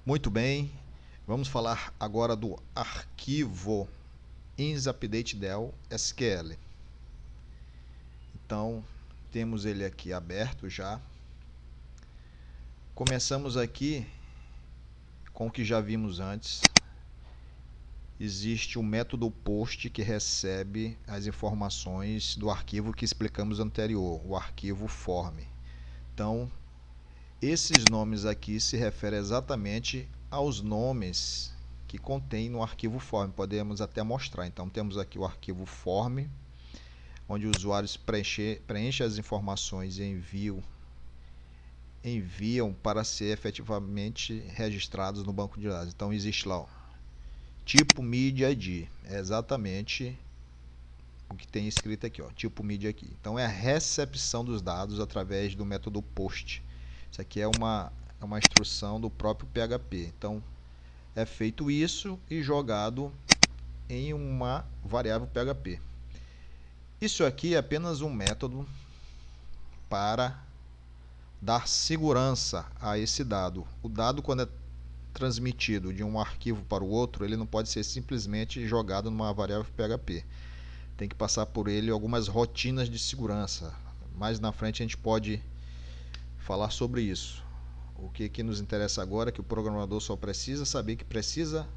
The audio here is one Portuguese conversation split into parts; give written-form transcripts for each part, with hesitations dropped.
Muito bem, vamos falar agora do arquivo InzUpdateDel SQL. Então, temos ele aqui aberto já. Começamos aqui com o que já vimos antes. Existe o método post que recebe as informações do arquivo que explicamos anterior, o arquivo form. Então, esses nomes aqui se referem exatamente aos nomes que contém no arquivo form. Podemos até mostrar. Então, temos aqui o arquivo form, onde os usuários preenchem as informações e enviam para ser efetivamente registrados no banco de dados. Então, existe lá, ó, tipo media ID. É exatamente o que tem escrito aqui, ó, tipo media aqui. Então, é a recepção dos dados através do método post. Isso aqui é uma instrução do próprio PHP. Então, é feito isso e jogado em uma variável PHP. Isso aqui é apenas um método para dar segurança a esse dado. O dado, quando é transmitido de um arquivo para o outro, ele não pode ser simplesmente jogado numa variável PHP. Tem que passar por ele algumas rotinas de segurança. Mais na frente a gente pode falar sobre isso. O que nos interessa agora é que o programador só precisa saber que precisa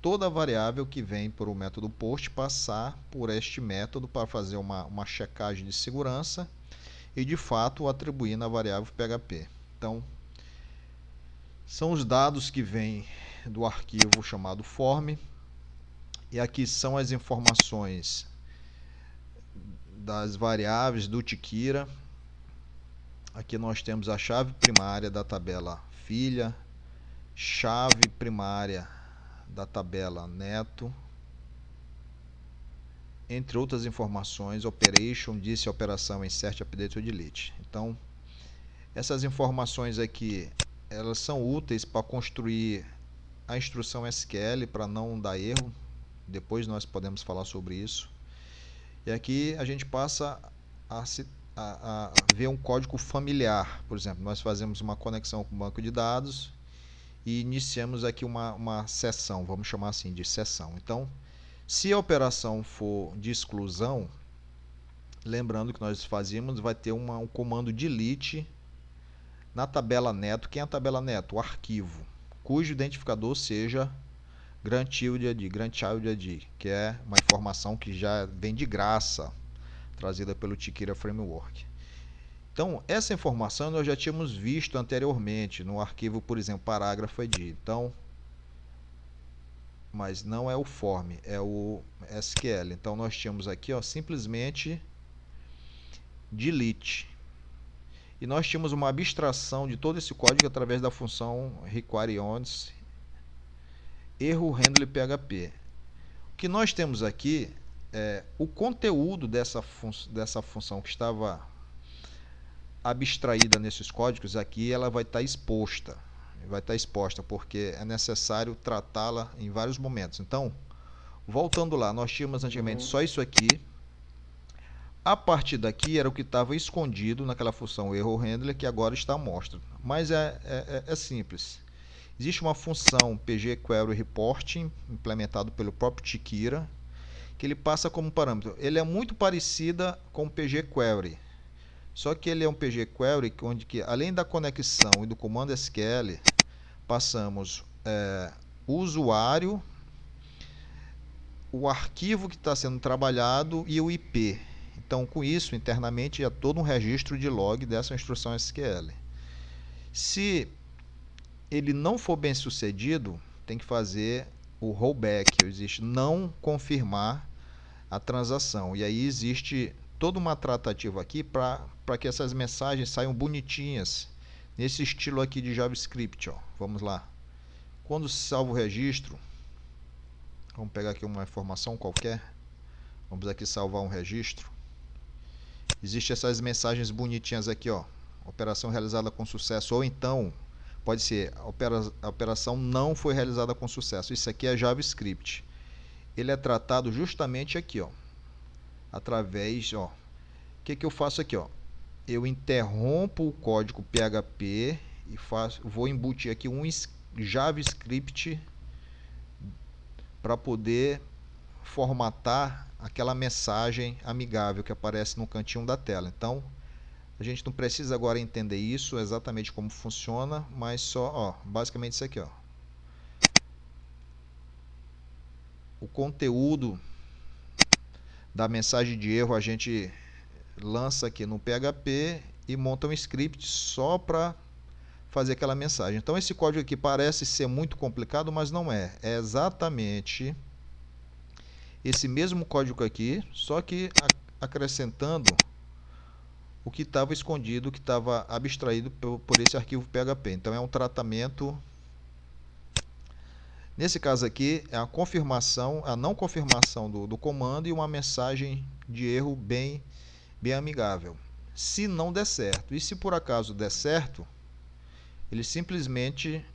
toda variável que vem por o método post passar por este método para fazer uma checagem de segurança e de fato atribuir na variável PHP. Então, são os dados que vêm do arquivo chamado form, e aqui são as informações das variáveis do Tchyra. Aqui nós temos a chave primária da tabela filha, chave primária da tabela neto, entre outras informações, operation, disse operação insert, update ou delete. Então, essas informações aqui, elas são úteis para construir a instrução SQL para não dar erro. Depois nós podemos falar sobre isso. E aqui a gente passa a ver um código familiar. Por exemplo, nós fazemos uma conexão com o banco de dados e iniciamos aqui uma sessão, vamos chamar assim de sessão. Então, se a operação for de exclusão, lembrando que nós fazíamos, vai ter um comando delete na tabela neto. Quem é a tabela neto? O arquivo, cujo identificador seja grandchild ID, que é uma informação que já vem de graça, trazida pelo Tchyra Framework. Então, essa informação nós já tínhamos visto anteriormente no arquivo, por exemplo, parágrafo ID. Então, mas não é o form, é o SQL. Então, nós tínhamos aqui, ó, simplesmente delete. E nós tínhamos uma abstração de todo esse código através da função require_once erro handle PHP. O que nós temos aqui é o conteúdo dessa função que estava abstraída nesses códigos. Aqui ela vai estar exposta. Porque é necessário tratá-la em vários momentos. Então, voltando lá, nós tínhamos antigamente só isso aqui. A partir daqui era o que estava escondido naquela função error handler, que agora está à mostra. Mas é simples. Existe uma função pgQueryReporting, implementado pelo próprio Tchyra, que ele passa como parâmetro. Ele é muito parecida com o pgQuery. Só que ele é um pgQuery onde, além da conexão e do comando SQL, passamos o usuário, o arquivo que está sendo trabalhado e o IP. Então, com isso, internamente, é todo um registro de log dessa instrução SQL. Se ele não for bem sucedido, tem que fazer o rollback, existe não confirmar a transação. E aí existe toda uma tratativa aqui para que essas mensagens saiam bonitinhas, nesse estilo aqui de JavaScript. Ó. Vamos lá. Quando se salva o registro, vamos pegar aqui uma informação qualquer, vamos aqui salvar um registro. Existem essas mensagens bonitinhas aqui, ó. Operação realizada com sucesso, ou então pode ser a operação não foi realizada com sucesso. Isso aqui é JavaScript. Ele é tratado justamente aqui, ó, através, ó, o que eu faço aqui, ó? Eu interrompo o código PHP e vou embutir aqui um JavaScript para poder formatar aquela mensagem amigável que aparece no cantinho da tela. Então, a gente não precisa agora entender isso exatamente como funciona, mas só, ó, basicamente isso aqui, ó. O conteúdo da mensagem de erro a gente lança aqui no PHP e monta um script só para fazer aquela mensagem. Então esse código aqui parece ser muito complicado, mas não é. É exatamente esse mesmo código aqui, só que acrescentando o que estava escondido, que estava abstraído por esse arquivo PHP. Então é um tratamento. Nesse caso aqui é a confirmação, a não confirmação do comando e uma mensagem de erro bem amigável. Se não der certo, e se por acaso der certo, ele simplesmente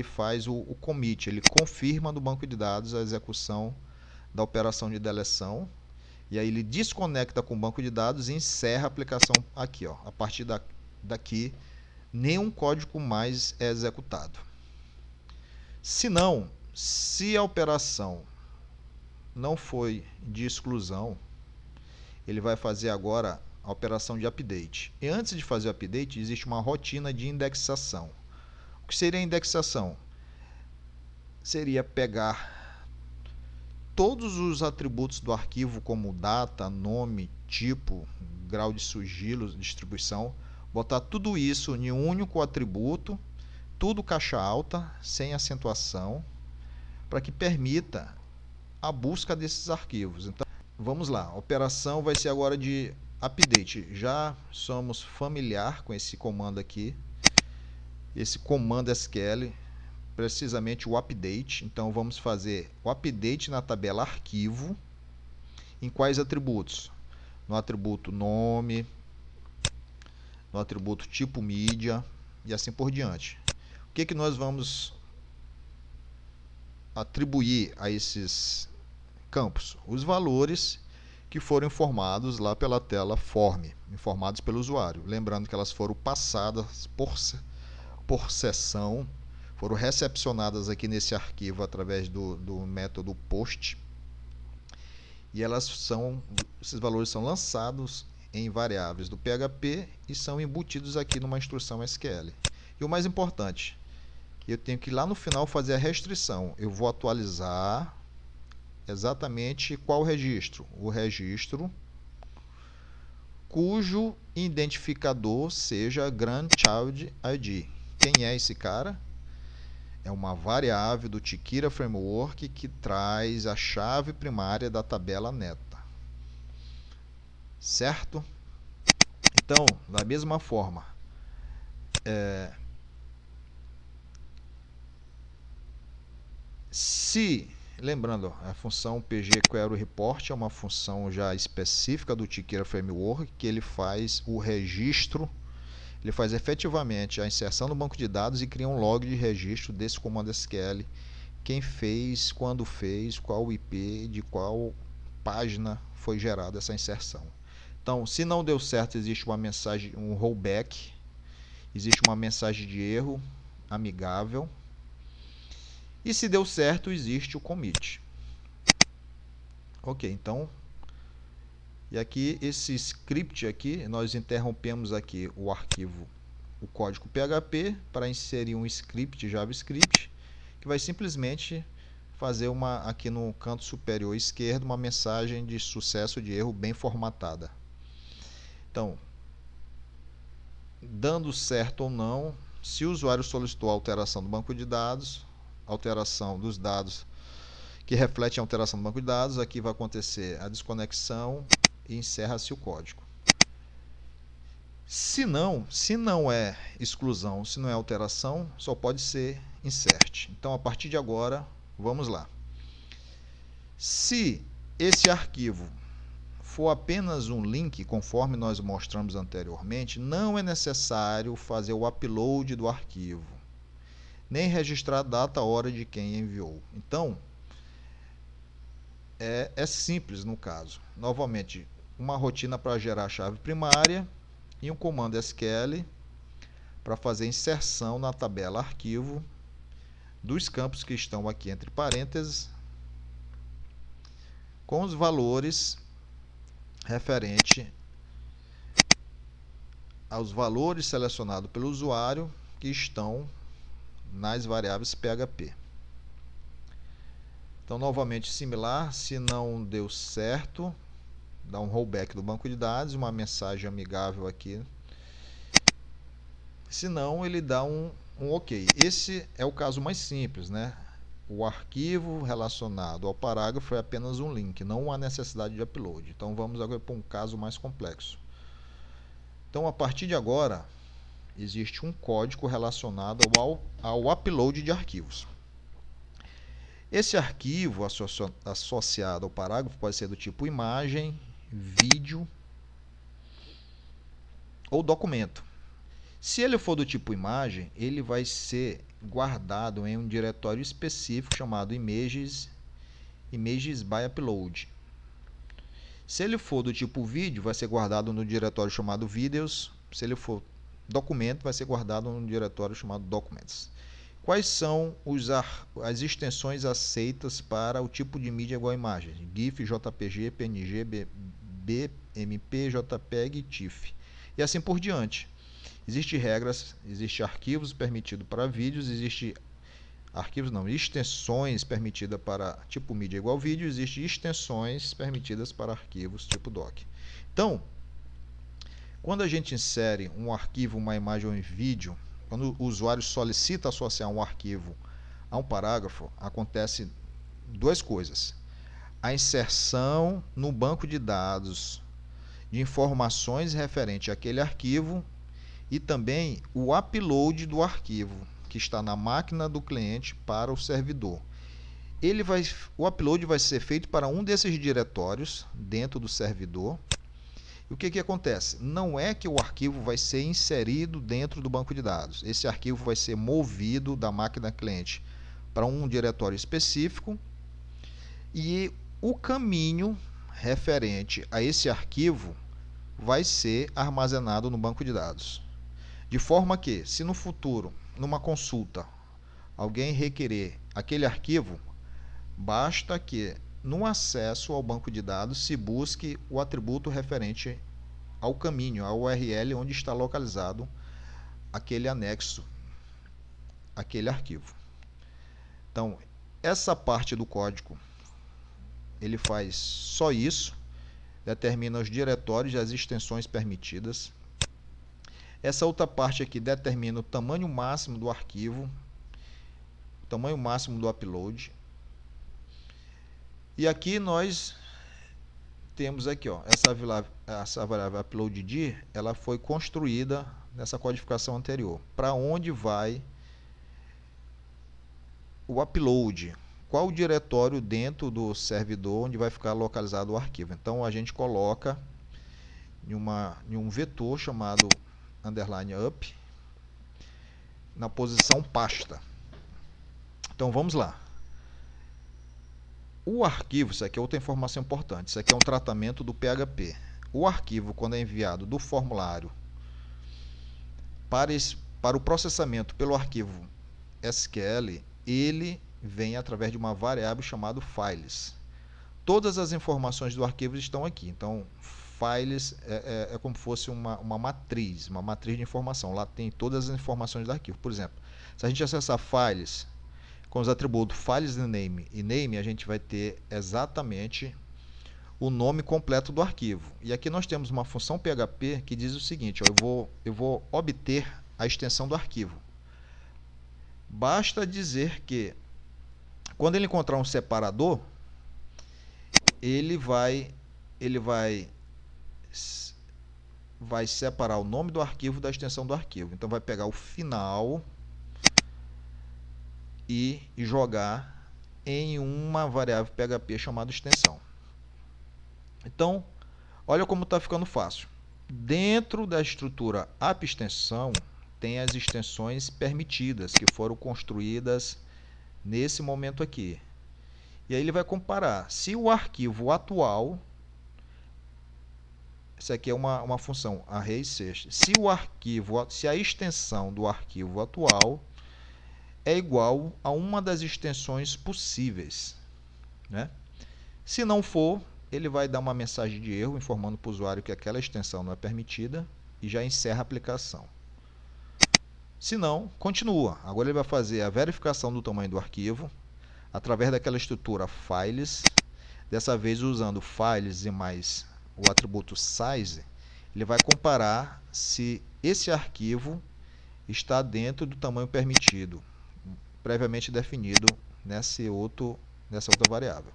faz o commit, ele confirma no banco de dados a execução da operação de deleção, e aí ele desconecta com o banco de dados e encerra a aplicação aqui, ó. A partir daqui, nenhum código mais é executado. Se não, se a operação não foi de exclusão, ele vai fazer agora a operação de update. E antes de fazer o update, existe uma rotina de indexação. O que seria a indexação? Seria pegar todos os atributos do arquivo, como data, nome, tipo, grau de sigilo, distribuição, botar tudo isso em um único atributo, tudo caixa alta, sem acentuação, para que permita a busca desses arquivos. Então, vamos lá, a operação vai ser agora de update. Já somos familiar com esse comando aqui, esse comando SQL, precisamente o update. Então vamos fazer o update na tabela arquivo. Em quais atributos? No atributo nome, no atributo tipo mídia e assim por diante. O que nós vamos atribuir a esses campos? Os valores que foram informados lá pela tela form, informados pelo usuário. Lembrando que elas foram passadas por sessão, foram recepcionadas aqui nesse arquivo através do método post, e esses valores são lançados em variáveis do PHP e são embutidos aqui numa instrução SQL. E o mais importante, eu tenho que lá no final fazer a restrição. Eu vou atualizar exatamente qual registro? O registro cujo identificador seja grandchild ID. Quem é esse cara? É uma variável do Tikira Framework que traz a chave primária da tabela neta. Certo? Então, da mesma forma, lembrando, a função pgQueryReport é uma função já específica do Tikira Framework, que ele faz o registro, ele faz efetivamente a inserção no banco de dados e cria um log de registro desse comando SQL. Quem fez, quando fez, qual o IP, de qual página foi gerada essa inserção. Então, se não deu certo, existe uma mensagem, um rollback, existe uma mensagem de erro amigável. E se deu certo, existe o commit. Ok, então, e aqui esse script aqui, nós interrompemos aqui o arquivo, o código PHP, para inserir um script JavaScript, que vai simplesmente fazer aqui no canto superior esquerdo, uma mensagem de sucesso de erro bem formatada. Então, dando certo ou não, se o usuário solicitou a alteração do banco de dados, alteração dos dados que reflete a alteração do banco de dados, aqui vai acontecer a desconexão e encerra-se o código. Se não é exclusão, se não é alteração, só pode ser insert. Então, a partir de agora, vamos lá. Se esse arquivo for apenas um link, conforme nós mostramos anteriormente, não é necessário fazer o upload do arquivo, nem registrar a data, hora de quem enviou. Então, é simples no caso. Novamente, uma rotina para gerar a chave primária e um comando SQL para fazer inserção na tabela arquivo dos campos que estão aqui entre parênteses com os valores referente aos valores selecionados pelo usuário que estão nas variáveis PHP. Então, novamente similar, se não deu certo, dá um rollback do banco de dados, uma mensagem amigável aqui. Se não, ele dá um OK. Esse é o caso mais simples, né? O arquivo relacionado ao parágrafo é apenas um link, não há necessidade de upload. Então, vamos agora para um caso mais complexo. Então, a partir de agora, existe um código relacionado ao upload de arquivos. Esse arquivo associado ao parágrafo pode ser do tipo imagem, vídeo ou documento. Se ele for do tipo imagem, ele vai ser guardado em um diretório específico chamado images by upload. Se ele for do tipo vídeo, vai ser guardado no diretório chamado videos. Se ele for documento, vai ser guardado no diretório chamado documents. Quais são as extensões aceitas para o tipo de mídia igual a imagem? GIF, JPG, PNG, BMP, JPEG, TIFF. E assim por diante. Existem regras, existem arquivos permitidos para vídeos, existem extensões permitidas para tipo mídia igual vídeo, existem extensões permitidas para arquivos tipo doc. Então, quando a gente insere um arquivo, uma imagem ou um vídeo, quando o usuário solicita associar um arquivo a um parágrafo, acontece duas coisas. A inserção no banco de dados de informações referente àquele arquivo e também o upload do arquivo que está na máquina do cliente para o servidor. O upload vai ser feito para um desses diretórios dentro do servidor. E o que acontece? Não é que o arquivo vai ser inserido dentro do banco de dados. Esse arquivo vai ser movido da máquina cliente para um diretório específico e o caminho referente a esse arquivo vai ser armazenado no banco de dados. De forma que, se no futuro, numa consulta, alguém requerer aquele arquivo, basta que no acesso ao banco de dados se busque o atributo referente ao caminho, ao URL onde está localizado aquele anexo, aquele arquivo. Então, essa parte do código, ele faz só isso, determina os diretórios e as extensões permitidas. Essa outra parte aqui determina o tamanho máximo do arquivo, o tamanho máximo do upload. E aqui nós temos aqui, ó, essa variável upload_dir, ela foi construída nessa codificação anterior. Para onde vai o upload? Qual o diretório dentro do servidor onde vai ficar localizado o arquivo? Então a gente coloca em um vetor chamado _up na posição pasta. Então vamos lá. O arquivo, isso aqui é outra informação importante, isso aqui é um tratamento do PHP. O arquivo, quando é enviado do formulário para o processamento pelo arquivo SQL, ele vem através de uma variável chamada files. Todas as informações do arquivo estão aqui. Então, files é como se fosse uma matriz de informação. Lá tem todas as informações do arquivo. Por exemplo, se a gente acessar files com os atributos files e name, a gente vai ter exatamente o nome completo do arquivo. E aqui nós temos uma função PHP que diz o seguinte, ó, eu vou obter a extensão do arquivo. Basta dizer que quando ele encontrar um separador, ele vai separar o nome do arquivo da extensão do arquivo. Então vai pegar o final e jogar em uma variável PHP chamada extensão. Então, olha como está ficando fácil. Dentro da estrutura app_extensão tem as extensões permitidas que foram construídas nesse momento aqui. E aí ele vai comparar se o arquivo atual, isso aqui é uma função array search, se a extensão do arquivo atual é igual a uma das extensões possíveis, né? Se não for, ele vai dar uma mensagem de erro informando para o usuário que aquela extensão não é permitida e já encerra a aplicação. Se não, continua. Agora ele vai fazer a verificação do tamanho do arquivo através daquela estrutura files, dessa vez usando files e mais o atributo size. Ele vai comparar se esse arquivo está dentro do tamanho permitido, previamente definido nessa outra variável.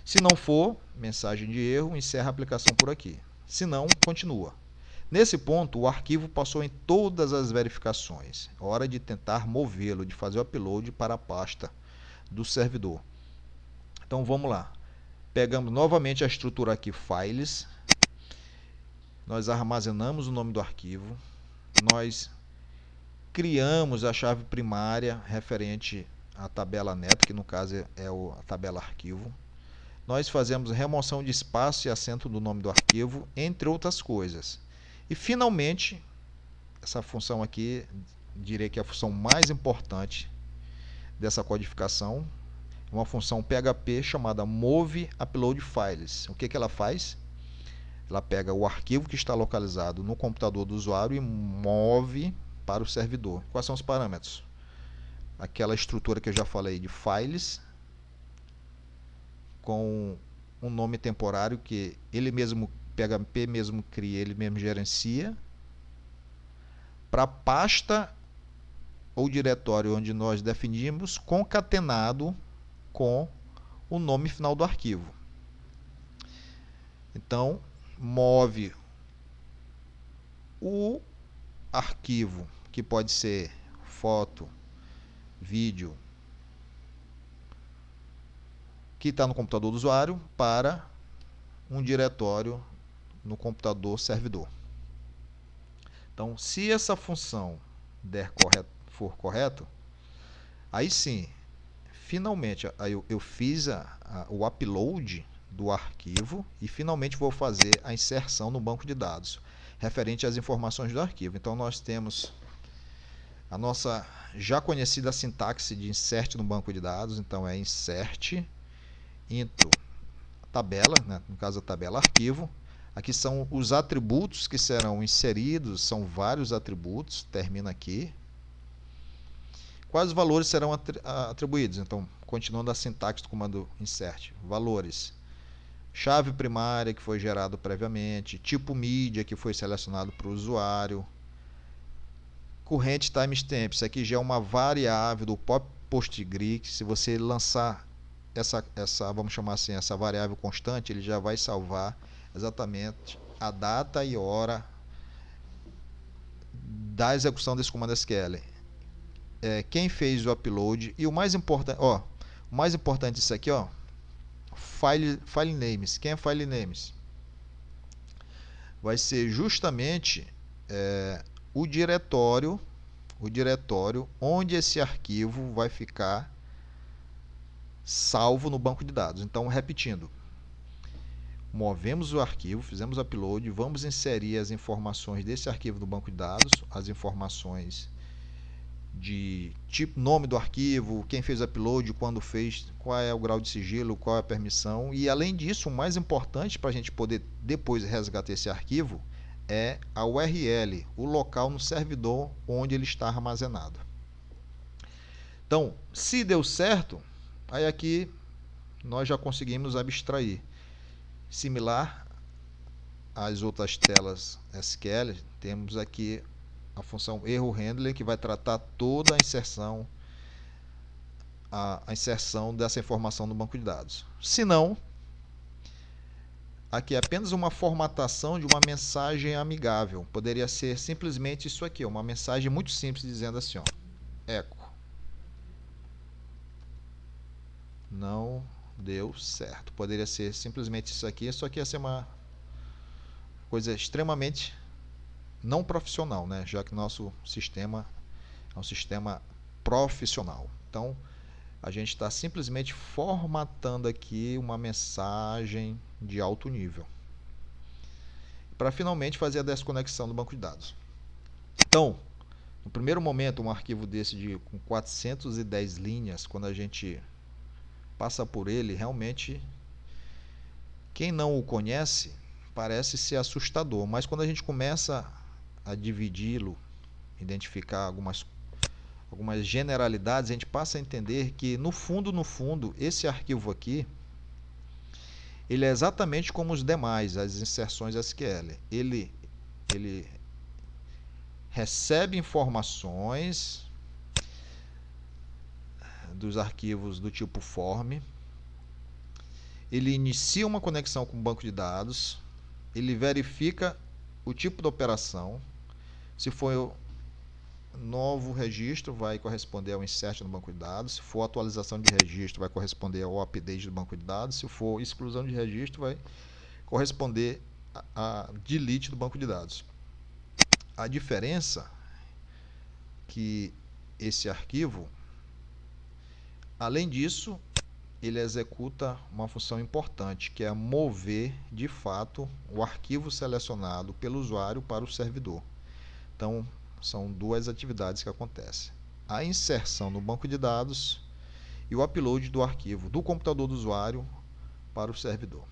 Se não for, mensagem de erro, encerra a aplicação por aqui. Se não, continua. Nesse ponto, o arquivo passou em todas as verificações. Hora de tentar movê-lo, de fazer o upload para a pasta do servidor. Então vamos lá. Pegamos novamente a estrutura aqui, files. Nós armazenamos o nome do arquivo. Nós criamos a chave primária referente à tabela neto, que no caso é a tabela arquivo. Nós fazemos remoção de espaço e acento do nome do arquivo, entre outras coisas. E finalmente, essa função aqui, direi que é a função mais importante dessa codificação, é uma função PHP chamada moveUploadFiles. O que ela faz? Ela pega o arquivo que está localizado no computador do usuário e move para o servidor. Quais são os parâmetros? Aquela estrutura que eu já falei de files, com um nome temporário que ele mesmo, PHP mesmo cria, ele mesmo gerencia, para a pasta ou diretório onde nós definimos, concatenado com o nome final do arquivo. Então, move o arquivo, que pode ser foto, vídeo, que está no computador do usuário, para um diretório no computador servidor. Então, se essa função for correto, aí sim, finalmente eu fiz o upload do arquivo e finalmente vou fazer a inserção no banco de dados referente às informações do arquivo. Então nós temos a nossa já conhecida sintaxe de insert no banco de dados. Então é insert into tabela, né? No caso a tabela arquivo. Aqui são os atributos que serão inseridos, são vários atributos, termina aqui. Quais valores serão atribuídos? Então, continuando a sintaxe do comando insert, valores. Chave primária, que foi gerado previamente, tipo mídia, que foi selecionado para o usuário. Corrente timestamp, isso aqui já é uma variável do PostGrid. Se você lançar vamos chamar assim, essa variável constante, ele já vai salvar exatamente a data e hora da execução desse comando SQL. Quem fez o upload e o mais importante, o mais importante disso aqui, file names. Quem é file names? Vai ser justamente o diretório onde esse arquivo vai ficar salvo no banco de dados. Então, repetindo, movemos o arquivo, fizemos o upload, vamos inserir as informações desse arquivo no banco de dados, as informações de tipo, nome do arquivo, quem fez o upload, quando fez, qual é o grau de sigilo, qual é a permissão, e além disso, o mais importante para a gente poder depois resgatar esse arquivo é a URL, o local no servidor onde ele está armazenado. Então, se deu certo, aí aqui nós já conseguimos abstrair. Similar às outras telas SQL, temos aqui a função erro handler, que vai tratar toda a inserção dessa informação no banco de dados. Se não, aqui é apenas uma formatação de uma mensagem amigável. Poderia ser simplesmente isso aqui, uma mensagem muito simples dizendo assim, echo. Não deu certo. Poderia ser simplesmente isso aqui, só que ia ser uma coisa extremamente não profissional, né? Já que nosso sistema é um sistema profissional. Então, a gente está simplesmente formatando aqui uma mensagem de alto nível para finalmente fazer a desconexão do banco de dados. Então, No primeiro momento, um arquivo desse com 410 linhas, quando a gente passa por ele, realmente, quem não o conhece, parece ser assustador. Mas quando a gente começa a dividi-lo, identificar algumas generalidades, a gente passa a entender que, no fundo, esse arquivo aqui, ele é exatamente como os demais, as inserções SQL. Ele recebe informações dos arquivos do tipo form, ele inicia uma conexão com o banco de dados, ele verifica o tipo de operação, se for novo registro vai corresponder ao insert no banco de dados, se for atualização de registro vai corresponder ao update do banco de dados, se for exclusão de registro vai corresponder a delete do banco de dados. A diferença que esse arquivo, além disso, ele executa uma função importante, que é mover de fato o arquivo selecionado pelo usuário para o servidor. Então, são duas atividades que acontecem: a inserção no banco de dados e o upload do arquivo do computador do usuário para o servidor.